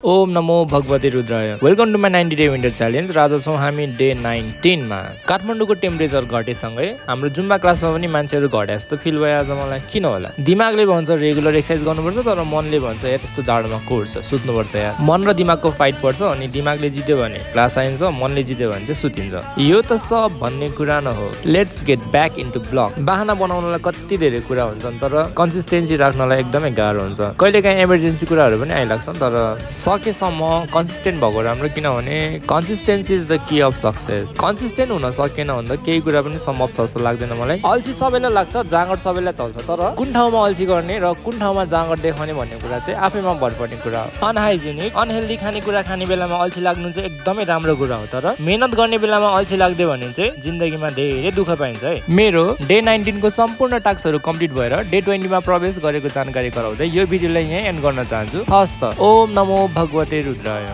ओम नमो भगवती रुद्राय। Welcome to my 90 day winter challenge. र आज छौँ हामी डे 19 मा। काठमाडौँको टेम्परेचर घटेसँगै हाम्रो जुम्बा क्लासमा पनि मान्छेहरू घटे जस्तो फिल भयो आज मलाई। किन होला? दिमागले भन्छ रेगुलर एक्सर्साइज गर्नुपर्छ, तर मनले भन्छ यार त्यस्तो जाडोमा को उठ्छ, सुत्नुपर्छ यार। मन र दिमागको फाइट पर्छ, अनि दिमागले जित्यो भने क्लास आइन्छ, मनले जित्यो भने चाहिँ सुतिन्छ। यो त सब भन्ने कुरा न हो। Let's get back into block. बाहना बनाउनलाई कति धेरै कुरा हुन्छन्, तर कन्सिस्टेन्सी राख्नलाई एकदमै गाह्रो हुन्छ। कहिलेकाहीँ इमर्जेन्सी कुराहरू पनि आइलाग्छन्, तर सकेसम्म कन्सिस्टेन्ट भएको राम्रो, किनभने consistency is the key of success. Consistent हुन सकेन भन्दा केही कुरा पनि सम्भव छ जस्तो लाग्दैन मलाई। अल्छी सबैलाई लाग्छ, जाँगर सबैलाई चल्छ, तर कुन ठाउँमा अल्छी गर्ने र कुन ठाउँमा जाँगर देखाउने भन्ने कुरा चाहिँ आफैमा भर पर्ने कुरा हो। अनहाइजेनिक अनहेल्दी खानेकुरा खाने बेलामा अल्छी लाग्नु चाहिँ एकदमै राम्रो कुरा हो, तर मेहनत गर्ने बेलामा अल्छी लाग्दियो भने चाहिँ जिन्दगीमा धेरै दुःख पाइन्छ है। मेरो डे 19 को सम्पूर्ण टास्कहरू कम्प्लिट भएर डे 20 मा प्रवेश गरेको जानकारी गराउँदै यो भिडियोलाई यहीँ एन्ड गर्न चाहन्छु। हस्त ओम नमो भगवते रुद्राय।